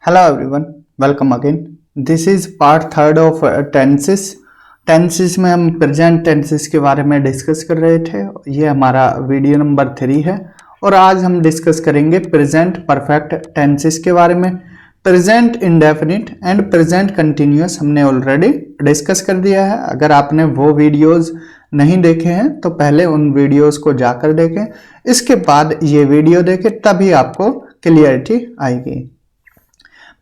Hello everyone, welcome again. This is part third of tenses. Tenses में हम present tenses के बारे में डिस्कस कर रहे थे. ये हमारा वीडियो नंबर 3 है और आज हम डिस्कस करेंगे प्रेजेंट परफेक्ट टेंसेस के बारे में. Present indefinite and present continuous हमने ऑलरेडी डिस्कस कर दिया है. अगर आपने वो वीडियोस नहीं देखे हैं तो पहले उन वीडियोस को जाकर देखें, इसके बाद ये वीडियो देखें, तभी आपको क्लियरिटी आएगी.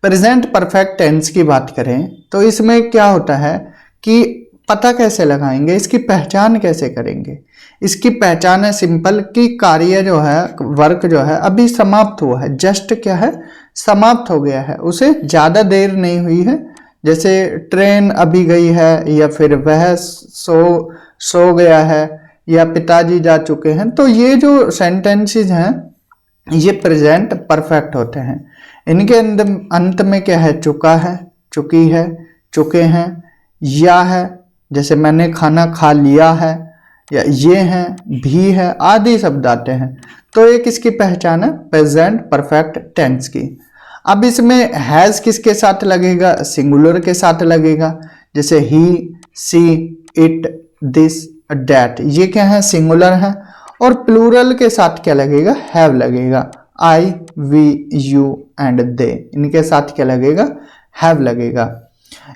प्रेजेंट परफेक्ट टेंस की बात करें तो इसमें क्या होता है कि पता कैसे लगाएंगे, इसकी पहचान कैसे करेंगे. इसकी पहचान है सिंपल कि कार्य जो है, वर्क जो है अभी समाप्त हुआ है, जस्ट क्या है समाप्त हो गया है, उसे ज़्यादा देर नहीं हुई है. जैसे ट्रेन अभी गई है, या फिर वह सो गया है, या पिताजी जा चुके हैं. तो ये जो सेंटेंसेस हैं ये प्रेजेंट परफेक्ट होते हैं. इनके अंत में क्या है, चुका है, चुकी है, चुके हैं, या है, जैसे मैंने खाना खा लिया है, या ये हैं, भी है, आदि शब्द आते हैं. तो एक इसकी पहचान है प्रेजेंट परफेक्ट टेंस की. अब इसमें हैज़ किसके साथ लगेगा, सिंगुलर के साथ लगेगा. जैसे ही, सी, इट, दिस, डैट, ये क्या है सिंगुलर है. और प्लूरल के साथ क्या लगेगा, हैव लगेगा. आई, वी, यू एंड दे, इनके साथ क्या लगेगा, हैव लगेगा.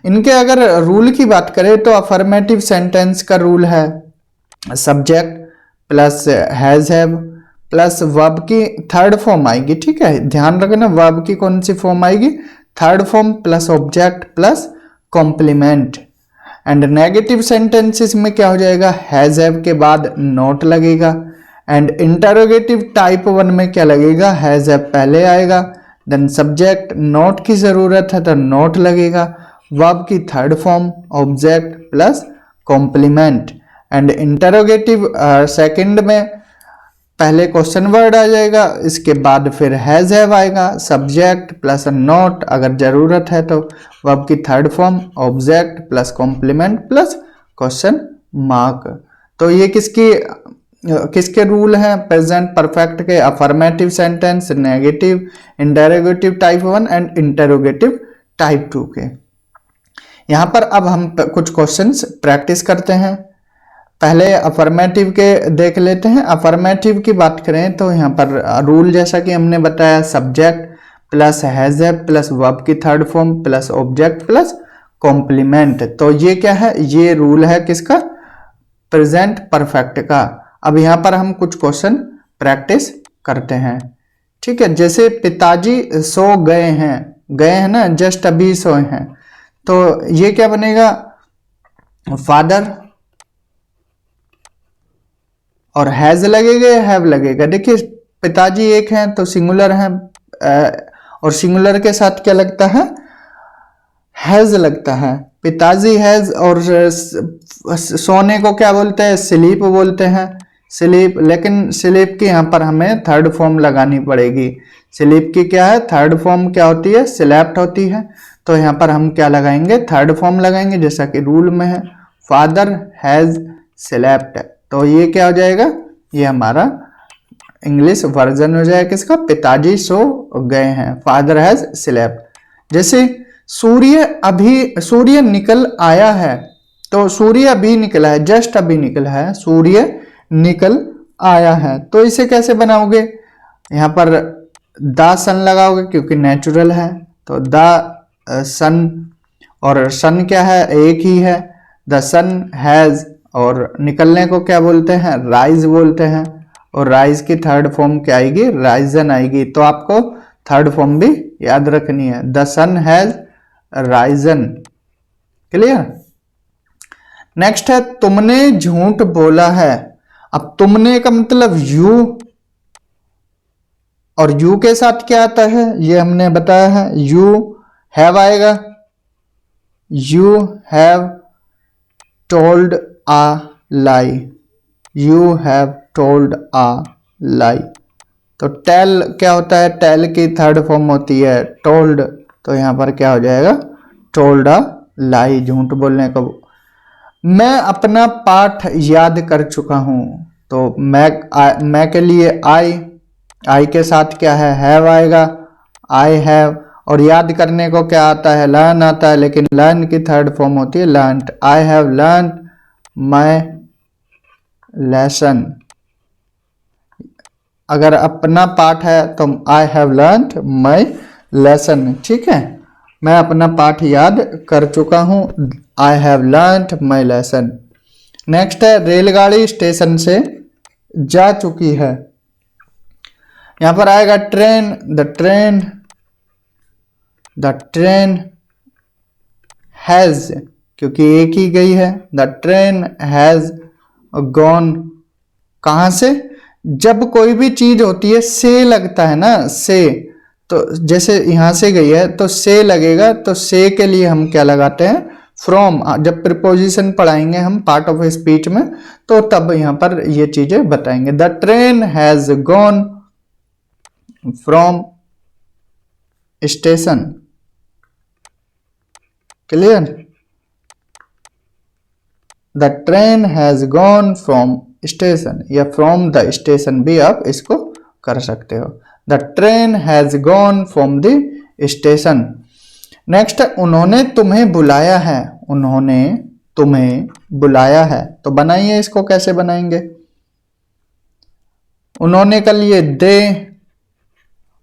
इनके अगर रूल की बात करें तो अफर्मेटिव सेंटेंस का रूल है subject plus has have plus verb की थर्ड फॉर्म आएगी. ठीक है, ध्यान रखना वर्ब की कौन सी फॉर्म आएगी, third form plus object plus complement. And negative sentences में क्या हो जाएगा, हैज हैव के बाद नॉट लगेगा. एंड इंटरोगेटिव टाइप 1 में क्या लगेगा, हैज हैव पहले आएगा, देन सब्जेक्ट, नॉट की जरूरत है तो नॉट लगेगा, वर्ब की third form object plus complement. And interrogative second में पहले क्वेश्चन वर्ड आ जाएगा, इसके बाद फिर हैज हैव आएगा, सब्जेक्ट प्लस नॉट अगर जरूरत है तो, वर्ब की third form object plus complement plus question mark. तो ये किसके रूल हैं प्रेजेंट परफेक्ट के, affirmative sentence, negative, interrogative type 1 and interrogative type 2 के. यहाँ पर अब हम कुछ क्वेश्चंस प्रैक्टिस करते हैं. पहले अफर्मेटिव के देख लेते हैं. अफर्मेटिव की बात करें तो यहाँ पर रूल जैसा कि हमने बताया, subject plus has have plus verb की third form plus object plus complement. तो ये क्या है, ये रूल है किसका, प्रेजेंट परफेक्ट का. अब यहाँ पर हम कुछ क्वेश्चन प्रैक्टिस करते हैं. ठीक है, जैसे पिताजी सो गए हैं ना, जस्ट अभी सोए हैं, तो ये क्या बनेगा, फादर और हैज लगेगा या हैव लगेगा. देखिए पिताजी एक हैं तो सिंगुलर हैं, और सिंगुलर के साथ क्या लगता है, हैज लगता है. पिताजी हैज, और सोने को क्या बोलते हैं, स्लीप बोलते हैं, स्लीप. लेकिन स्लीप की यहाँ पर हमें थर्ड फॉर्म लगानी पड़ेगी. स्लीप की क्या है, थर्ड फॉर्म क्या होती है, स्लेप्ट होती है. तो यहाँ पर हम क्या लगाएंगे, थर्ड फॉर्म लगाएंगे जैसा कि रूल में है, फादर हैज स्लेप्ट. तो ये क्या हो जाएगा, ये हमारा इंग्लिश वर्जन हो जाएगा किसका, पिताजी सो गए हैं, फादर हैज स्लेप्ट. जैसे सूर्य निकल आया है, तो सूर्य अभी निकला है, जस्ट अभी निकला है, सूर्य निकल आया है. तो इसे कैसे बनाओगे, यहाँ पर द सन लगाओगे क्योंकि नेचुरल है, तो द सन, और सन क्या है, एक ही है, द सन हैज, और निकलने को क्या बोलते हैं, राइज बोलते हैं, और राइज की थर्ड फॉर्म क्या आएगी, राइजन आएगी. तो आपको थर्ड फॉर्म भी याद रखनी है, the sun has risen. Clear. Next है तुमने झूठ बोला है. अब तुमने का मतलब यू, और यू के साथ क्या आता है ये हमने बताया है, यू हैव आएगा, you have told a lie, you have told a lie. तो टेल क्या होता है, टेल की थर्ड फॉर्म होती है टोल्ड. तो यहाँ पर क्या हो जाएगा, टोल्ड आ लाई, झूठ बोलने का. मैं अपना पाठ याद कर चुका हूं. तो मैं के लिए आई के साथ क्या है, हैव आएगा, आई हैव, और याद करने को क्या आता है, लर्न आता है, लेकिन लर्न की थर्ड फॉर्म होती है learned. I have learn my lesson. अगर अपना पाठ है तो I have learn my lesson, ठीक है, मैं अपना पाठ याद कर चुका हूं, I have learn my lesson. Next है रेलगाड़ी स्टेशन से जा चुकी है। यहां पर आएगा ट्रेन, द ट्रेन हैज, क्योंकि एक ही गई है, द ट्रेन हैज गॉन। कहां से, जब कोई भी चीज होती है से लगता है ना, से, तो जैसे यहां से गई है तो से लगेगा, तो से के लिए हम क्या लगाते हैं, फ्रॉम। जब प्रिपोजिशन पढ़ाएंगे हम पार्ट ऑफ स्पीच में तो तब यहां पर ये चीजें बताएंगे। The train has gone from station, clear. The train has gone from station, या फ्रॉम द स्टेशन भी आप इसको कर सकते हो। The train has gone from the station. Next, उन्होंने तुम्हें बुलाया है, उन्होंने तुम्हें बुलाया है। तो बनाइए, इसको कैसे बनाएंगे, उन्होंने का लिए दे,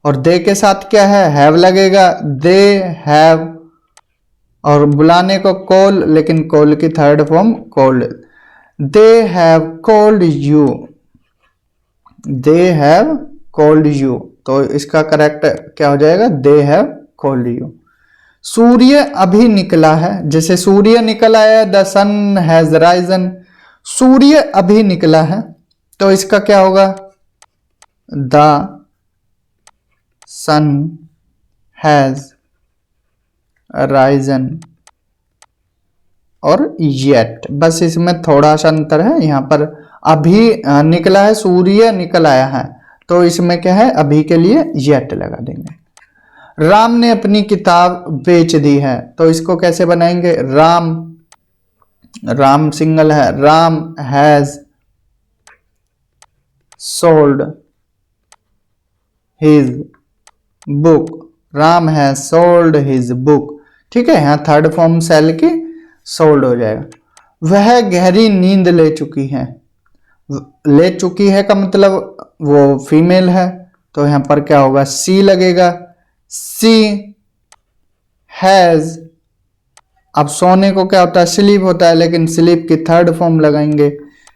और दे के साथ क्या है, हैव लगेगा, दे हैव, और बुलाने को कॉल, लेकिन कॉल की third form called. They have called you, they have called you, तो इसका करेक्ट क्या हो जाएगा, दे हैव कॉल्ड यू। सूर्य अभी निकला है, जैसे सूर्य निकल आया, द सन हैज राइजन, सूर्य अभी निकला है, तो इसका क्या होगा, द सन हैज राइजन और येट, बस इसमें थोड़ा सा अंतर है। यहां पर अभी निकला है, सूर्य निकल आया है, तो इसमें क्या है, अभी के लिए येट लगा देंगे। राम ने अपनी किताब बेच दी है, तो इसको कैसे बनाएंगे, राम, राम सिंगल है, Ram has sold his book, Ram has sold his book, ठीक है, यहां थर्ड फॉर्म सेल की सोल्ड हो जाएगा। वह गहरी नींद ले चुकी है, ले चुकी है का मतलब वो फीमेल है, तो यहां पर क्या होगा, सी लगेगा, सी हैज, अब सोने को क्या होता है, स्लीप होता है, लेकिन स्लीप की थर्ड फॉर्म लगाएंगे,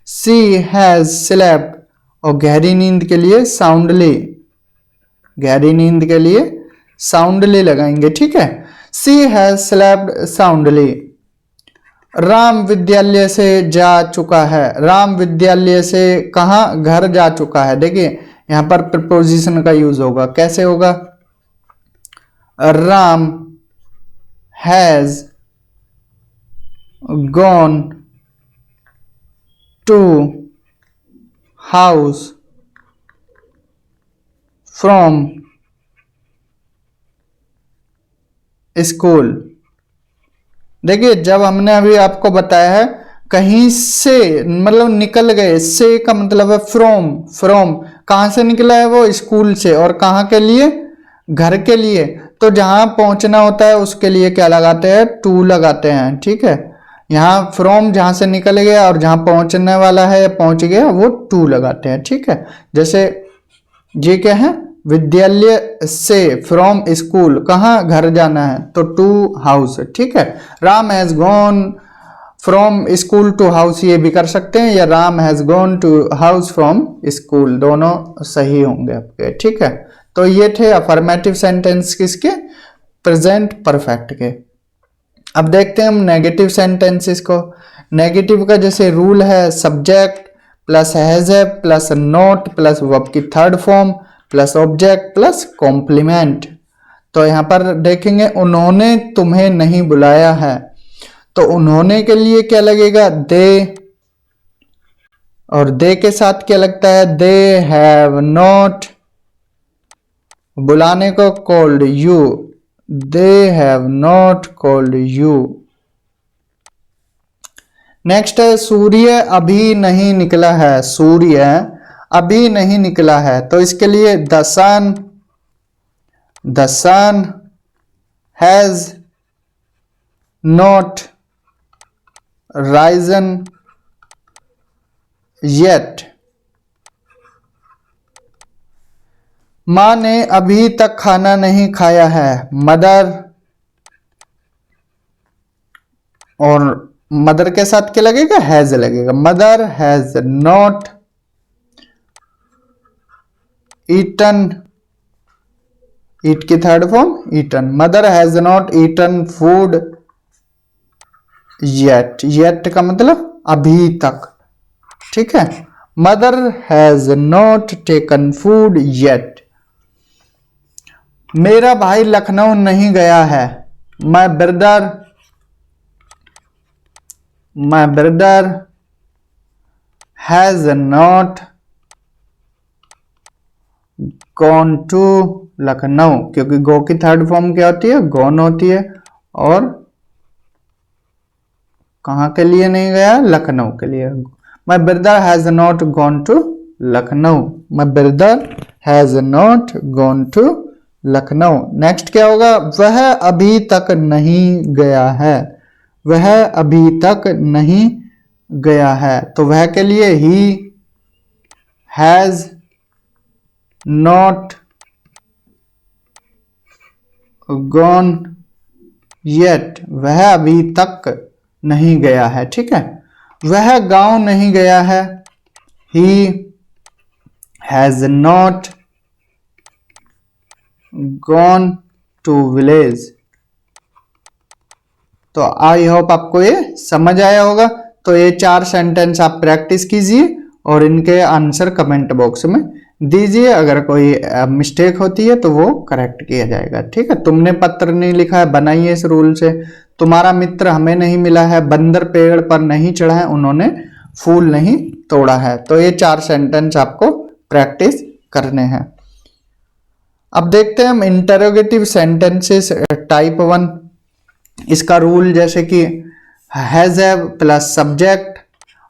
सी हैज स्लेप्ट, और गहरी नींद के लिए साउंडली, गहरी नींद के लिए साउंडली लगाएंगे, ठीक है, सी हैज स्लेप्ट साउंडली। राम विद्यालय से जा चुका है, राम विद्यालय से कहां, घर जा चुका है। देखिए यहां पर प्रीपोजिशन का यूज होगा, कैसे होगा, Ram has gone to house from school. देखिए जब हमने अभी आपको बताया है कहीं से मतलब निकल गए, से का मतलब है फ्रॉम, फ्रॉम कहां से निकला है वो, स्कूल से, और कहां के लिए, घर के लिए, तो जहां पहुंचना होता है उसके लिए क्या लगाते हैं, टू लगाते हैं, ठीक है। यहां फ्रॉम जहां से निकल गया और जहां पहुंचने वाला है पहुंच गया वो टू लगाते हैं, ठीक है। जैसे ये क्या है, विद्यालय से, फ्रॉम स्कूल, कहाँ, घर जाना है, तो टू हाउस, ठीक है। Ram has gone from school to house ये भी कर सकते हैं, या Ram has gone to house from school, दोनों सही होंगे आपके, ठीक है। तो ये थे अफर्मेटिव सेंटेंस किसके, प्रेजेंट परफेक्ट के। अब देखते हैं हम नेगेटिव सेंटेंसेस को। नेगेटिव का जैसे रूल है, सब्जेक्ट प्लस हैज है प्लस नॉट प्लस वर्ब की third form plus object plus complement. तो यहां पर देखेंगे उन्होंने तुम्हें नहीं बुलाया है, तो उन्होंने के लिए क्या लगेगा, दे, और दे के साथ क्या लगता है, दे हैव नॉट, बुलाने को called you, they have not called you. Next है सूर्य अभी नहीं निकला है, सूर्य अभी नहीं निकला है, तो इसके लिए the sun has not risen yet. माँ ने अभी तक खाना नहीं खाया है। मदर, और मदर के साथ क्या लगेगा? हैज लगेगा। Mother has not eaten, eat की third form eaten. Mother has not eaten food yet. Yet का मतलब अभी तक, ठीक है। Mother has not taken food yet. मेरा भाई लखनऊ नहीं गया है। My brother has not gone to Lucknow, क्योंकि गो की थर्ड फॉर्म क्या होती है? गॉन होती है। और कहां के लिए नहीं गया? लखनऊ के लिए। My brother has not gone to Lucknow. My brother has not gone to Lucknow. Next क्या होगा? वह अभी तक नहीं गया है। वह अभी तक नहीं गया है, तो वह के लिए ही हैज नॉट गॉन येट। वह अभी तक नहीं गया है, ठीक है। वह गांव नहीं गया है। He has not gone to village. तो आई होप आपको ये समझ आया होगा। तो ये 4 सेंटेंस आप प्रैक्टिस कीजिए और इनके आंसर कमेंट बॉक्स में दीजिए। अगर कोई मिस्टेक होती है तो वो करेक्ट किया जाएगा, ठीक है। तुमने पत्र नहीं लिखा है, बनाइए इस रूल से। तुम्हारा मित्र हमें नहीं मिला है। बंदर पेड़ पर नहीं चढ़ा है, उन्होंने फूल नहीं तोड़ा है। तो ये 4 सेंटेंस आपको प्रैक्टिस करने हैं। अब देखते हैं हम इंटरोगेटिव सेंटेंसेस टाइप 1। इसका रूल जैसे कि हैज हैव प्लस सब्जेक्ट,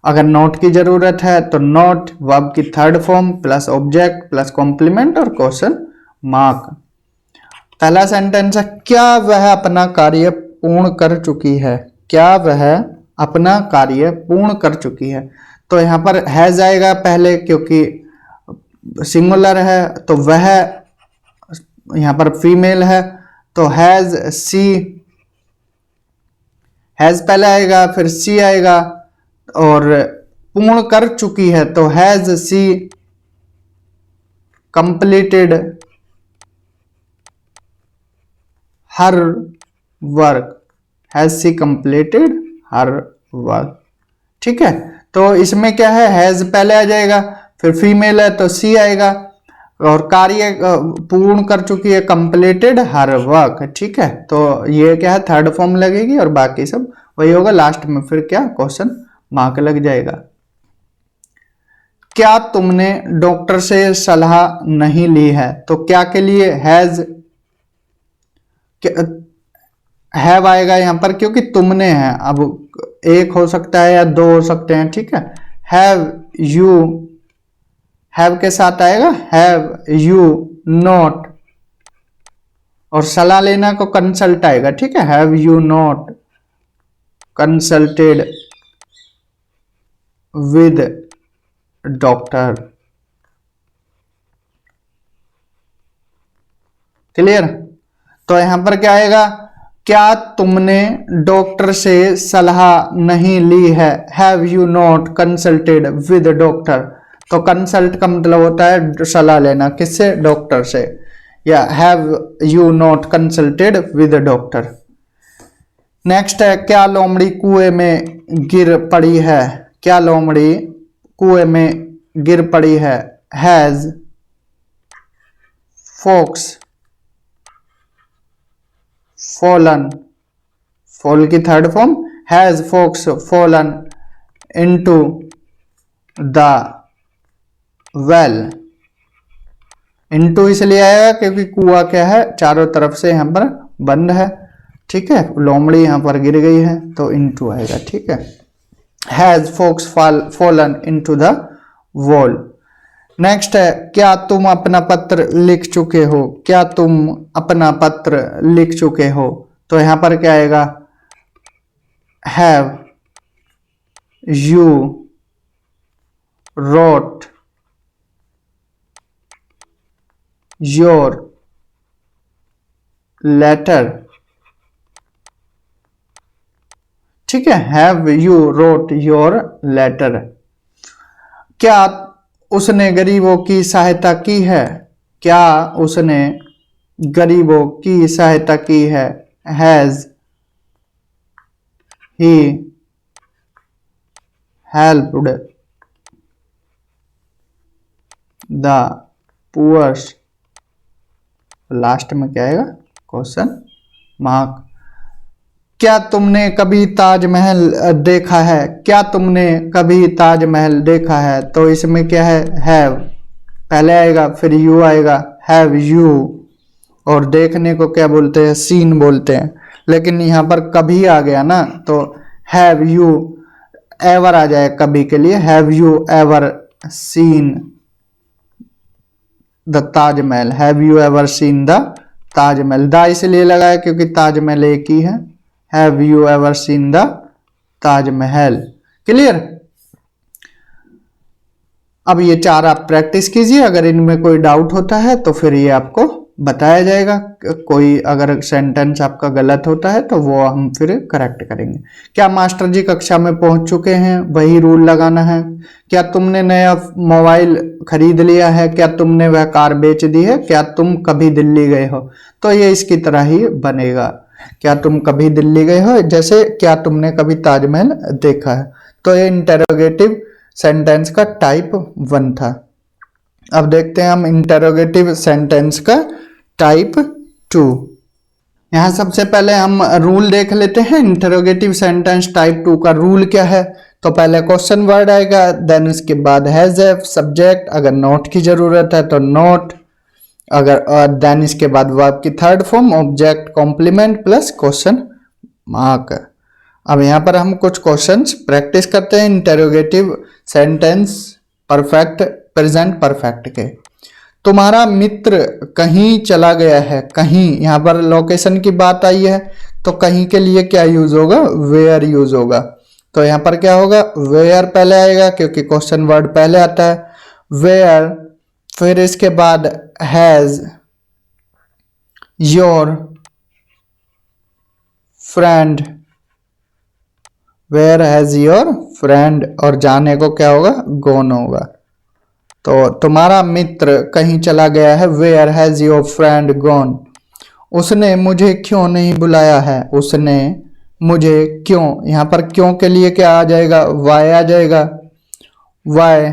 अगर नॉट की जरूरत है तो नॉट, वर्ब की third form plus object plus complement और क्वेश्चन मार्क। पहला सेंटेंस है, क्या वह अपना कार्य पूर्ण कर चुकी है। क्या वह अपना कार्य पूर्ण कर चुकी है। तो यहां पर हैज आएगा पहले, क्योंकि सिंगुलर है। तो वह यहां पर फीमेल है, तो हैज सी, हैज पहले आएगा फिर सी आएगा। और पूर्ण कर चुकी है तो has she completed her work. Has she completed her work, ठीक है। तो इसमें क्या है? हैज पहले आ जाएगा, फिर फीमेल है तो सी आएगा, और कार्य पूर्ण कर चुकी है कंप्लीटेड हर वर्क, ठीक है। तो ये क्या है? थर्ड फॉर्म लगेगी और बाकी सब वही होगा। लास्ट में फिर क्या? क्वेश्चन मार्क लग जाएगा। क्या तुमने डॉक्टर से सलाह नहीं ली है। तो क्या के लिए हैज हैव आएगा यहां पर, क्योंकि तुमने है। अब एक हो सकता है या 2 हो सकते हैं, ठीक है। हैव यू, हैव के साथ आएगा हैव यू नॉट, और सलाह लेना को कंसल्ट आएगा, ठीक है। Have you not consulted with doctor. Clear? तो यहां पर क्या आएगा? क्या तुमने डॉक्टर से सलाह नहीं ली है। Have you not consulted with doctor. तो कंसल्ट का मतलब होता है सलाह लेना, किससे? डॉक्टर से। या have you not consulted with doctor. Next है, क्या लोमड़ी कुएं में गिर पड़ी है। क्या लोमड़ी कुएं में गिर पड़ी है। हैज फॉक्स फॉलन, फॉल की third form has fox fallen into the well. Into इसलिए आएगा क्योंकि कुआं क्या है? चारों तरफ से यहां पर बंद है, ठीक है। लोमड़ी यहां पर गिर गई है तो इनटू आएगा, ठीक है। Has fox fallen into the wall. Next है, क्या तुम अपना पत्र लिख चुके हो? क्या तुम अपना पत्र लिख चुके हो? तो यहां पर क्या आएगा? Have you wrote your letter. ठीक है, have you wrote your letter. क्या उसने गरीबों की सहायता की है? क्या उसने गरीबों की सहायता की है? Has he helped the poors. Last में क्या आएगा? Question mark. क्या तुमने कभी ताजमहल देखा है? क्या तुमने कभी ताजमहल देखा है? तो इसमें क्या है? हैव पहले आएगा, फिर यू आएगा, हैव यू। और देखने को क्या बोलते हैं? सीन बोलते हैं। लेकिन यहाँ पर कभी आ गया ना, तो हैव यू एवर आ जाए कभी के लिए। Have you ever seen the Taj Mahal? Have you ever seen the Taj Mahal? The इसलिए लगाया क्योंकि ताजमहल एक ही है। Have you ever seen the Taj Mahal? Clear. अब ये चार आप प्रैक्टिस कीजिए, अगर इनमें कोई डाउट होता है तो फिर ये आपको बताया जाएगा। कोई अगर सेंटेंस आपका गलत होता है तो वो हम फिर करेक्ट करेंगे। क्या मास्टर जी कक्षा में पहुंच चुके हैं? वही रूल लगाना है। क्या तुमने नया मोबाइल खरीद लिया है? क्या तुमने वह कार बेच दी है? क्या तुम कभी दिल्ली गए हो? तो ये इसकी तरह ही बनेगा। क्या तुम कभी दिल्ली गए हो, जैसे क्या तुमने कभी ताजमहल देखा है। तो ये इंटेरोगेटिव सेंटेंस का टाइप 1 था। अब देखते हैं हम इंटेरोगेटिव सेंटेंस का टाइप 2। यहां सबसे पहले हम रूल देख लेते हैं। इंटेरोगेटिव सेंटेंस टाइप 2 का रूल क्या है? तो पहले क्वेश्चन वर्ड आएगा, देन उसके बाद हैज एफ सब्जेक्ट, अगर नॉट की जरूरत है तो नॉट, अगर देन इसके बाद वर्ब की third form object complement plus question mark. अब यहाँ पर हम कुछ क्वेश्चंस प्रैक्टिस करते हैं interrogative sentence perfect present perfect के। तुम्हारा मित्र कहीं चला गया है। कहीं, यहाँ पर लोकेशन की बात आई है, तो कहीं के लिए क्या यूज होगा? वेयर यूज होगा। तो यहाँ पर क्या होगा? वेयर पहले आएगा क्योंकि क्वेश्चन वर्ड पहले आता है। वेयर, फिर इसके बाद has your friend, where has your friend, और जाने को क्या होगा? गोन होगा। तो तुम्हारा मित्र कहीं चला गया है, where has your friend gone. उसने मुझे क्यों नहीं बुलाया है? उसने मुझे क्यों, यहां पर क्यों के लिए क्या आ जाएगा? वाई आ जाएगा। वाई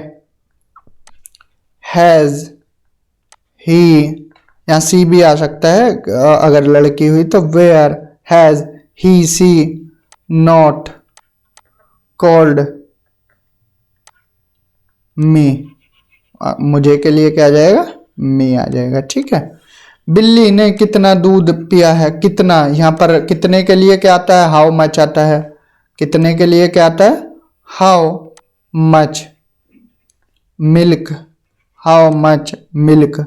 हैज ही, यहाँ सी भी आ सकता है अगर लड़की हुई तो। Where has he she not called me, मुझे के लिए क्या आ जाएगा? मी आ जाएगा। ठीक है। बिल्ली ने कितना दूध पिया है? कितना, यहाँ पर कितने के लिए क्या आता है? हाउ मच आता है। कितने के लिए क्या आता है? How much milk, how much milk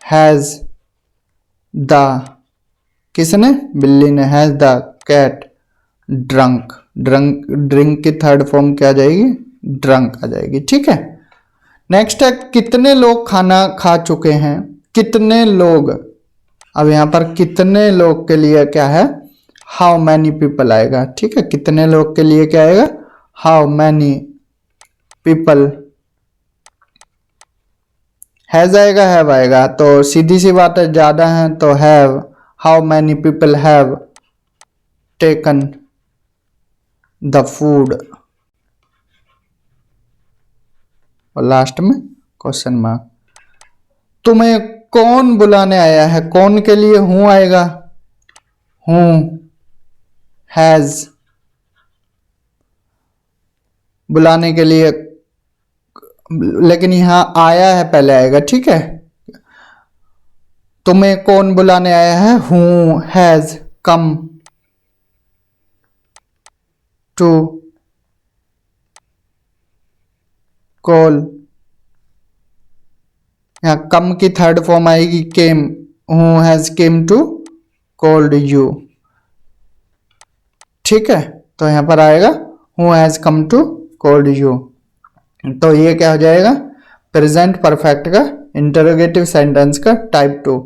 has the, किसने? बिल्ली ने। Has the cat drunk, drunk drink की थर्ड फॉर्म क्या आ जाएगी? ड्रंक आ जाएगी। ठीक है। नेक्स्ट है, कितने लोग खाना खा चुके हैं? कितने लोग, अब यहां पर कितने लोग के लिए क्या है? हाउ मैनी पीपल आएगा। ठीक है, कितने लोग के लिए क्या आएगा? How many people. हैज आएगा, हैव आएगा, तो सीधी सी बात है, ज्यादा है तो have. How many people have taken the food, और लास्ट में क्वेश्चन मार्क। तुम्हें कौन बुलाने आया है? कौन के लिए हूं आएगा? हूं हैज, बुलाने के लिए, लेकिन यहां आया है पहले आएगा। ठीक है। तुम्हें कौन बुलाने आया है? Who has come to call यहाँ कम की थर्ड फॉर्म आएगी came, who has came to called you, ठीक है। तो यहाँ पर आएगा who has come to called you. तो ये क्या हो जाएगा, प्रेजेंट परफेक्ट का इंटरोगेटिव सेंटेंस का टाइप 2।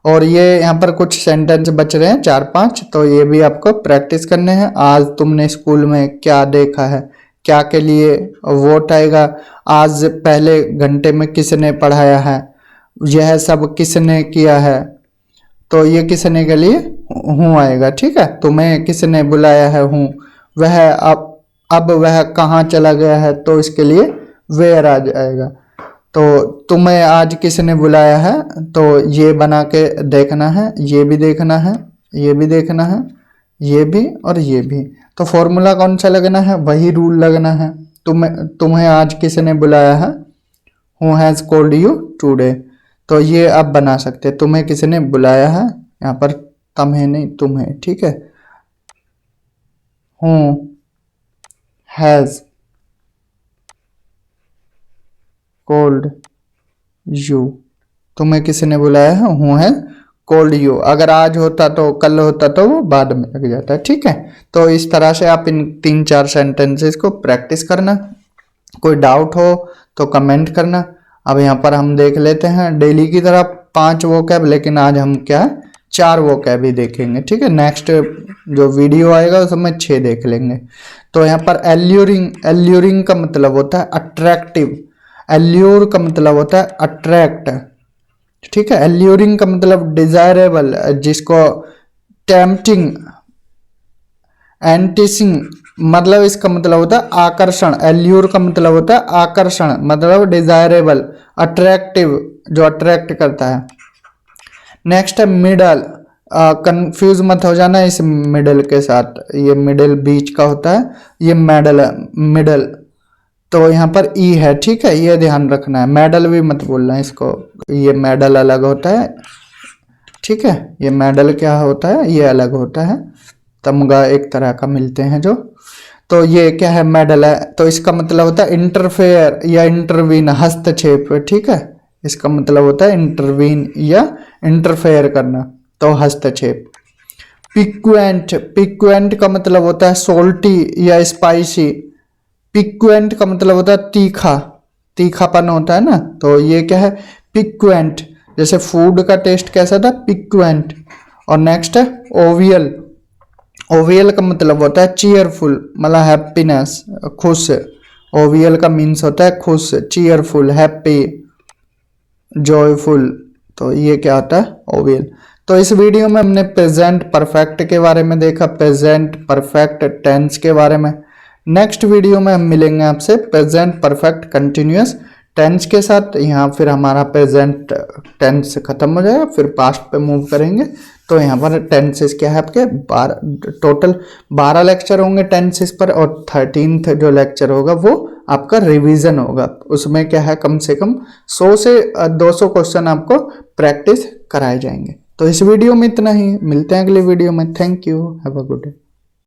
और ये यहाँ पर कुछ सेंटेंस बच रहे हैं 4-5, तो ये भी आपको प्रैक्टिस करने हैं। आज तुमने स्कूल में क्या देखा है, क्या के लिए वोट आएगा, आज पहले घंटे में किसने पढ़ाया है, यह सब किसने किया है, तो ये किसने के लिए हूँ आएगा, ठीक है। तुम्हें किसने बुलाया है हूँ, वह अब वह कहाँ चला गया है, तो इसके लिए वेयर आ जाएगा। तो तुम्हें आज किसने बुलाया है, तो ये बना के देखना है, ये भी देखना है, ये भी देखना है, ये भी और ये भी। तो फॉर्मूला कौन सा लगना है, वही रूल लगना है। तुम्हें आज किसने बुलाया है, who has called you today. तो ये आप बना सकते, तुम्हें किसने बुलाया है, यहाँ पर तुम्हें नहीं तुम्हें, ठीक है। हु हैज कॉल्ड यू, तुम्हें किसने बुलाया है, हु हैज कॉल्ड यू। अगर आज होता तो कल होता तो वो बाद में लग जाता है, ठीक है। तो इस तरह से आप इन 3-4 सेंटेंसेस को प्रैक्टिस करना। कोई डाउट हो तो कमेंट करना। अब यहाँ पर हम देख लेते हैं डेली की तरह 5 वोकैब, लेकिन आज हम क्या 4 वोकैब ही देखेंगे, ठीक है। नेक्स्ट जो वीडियो आएगा उसमें 6 देख लेंगे। तो यहाँ पर एल्यूरिंग, एल्यूरिंग का मतलब होता है अट्रैक्टिव, एल्यूर का मतलब होता है अट्रैक्ट, ठीक है। एल्यूरिंग का मतलब डिजायरेबल, जिसको टेम्पटिंग, एंटिसिंग मतलब इसका मतलब होता है आकर्षण। एल्यूर का मतलब होता है आकर्षण, मतलब डिजायरेबल, अट्रैक्टिव, जो अट्रैक्ट करता है। नेक्स्ट है मिडल, कंफ्यूज मत हो जाना इस मिडल के साथ, ये मिडल बीच का होता है, ये मेडल है, मिडल। तो यहाँ पर ई है, ठीक है, ये ध्यान रखना है। मेडल भी मत बोलना इसको, ये मेडल अलग होता है, ठीक है। ये मेडल क्या होता है, ये अलग होता है, तमगा एक तरह का मिलते हैं जो। तो ये क्या है, मेडल है, तो इसका मतलब होता है इंटरफेयर या इंटरवीन, हस्तक्षेप, ठीक है। इसका मतलब होता है इंटरवीन या इंटरफेयर करना, तो हस्तक्षेप। पिक्वेंट, पिक्वेंट का मतलब होता है सोल्टी या स्पाइसी। पिक्वेंट का मतलब होता है तीखा, तीखापन होता है ना, तो ये क्या है पिक्वेंट। जैसे फूड का टेस्ट कैसा था, पिक्वेंट। और नेक्स्ट है ओवियल, ओवियल का मतलब होता है चीयरफुल, मतलब हैप्पीनेस, खुश। ओवियल का मीन्स होता है खुश, चीयरफुल, हैप्पी, जॉयफुल। तो ये क्या होता है ओवियल। तो इस वीडियो में हमने प्रेजेंट परफेक्ट के बारे में देखा, प्रेजेंट परफेक्ट टेंस के बारे में। नेक्स्ट वीडियो में हम मिलेंगे आपसे प्रेजेंट परफेक्ट कंटिन्यूअस टेंस के साथ। यहाँ फिर हमारा प्रेजेंट टेंस खत्म हो जाएगा, फिर पास्ट पे मूव करेंगे। तो यहाँ पर टेंसेस क्या है आपके टोटल 12 लेक्चर होंगे टेंसेस पर, और 13th जो लेक्चर होगा वो आपका रिवीजन होगा। उसमें क्या है कम से कम 100 से 200 क्वेश्चन आपको प्रैक्टिस कराए जाएंगे। तो इस वीडियो में इतना ही, मिलते हैं अगले वीडियो में। Thank you, have a good day.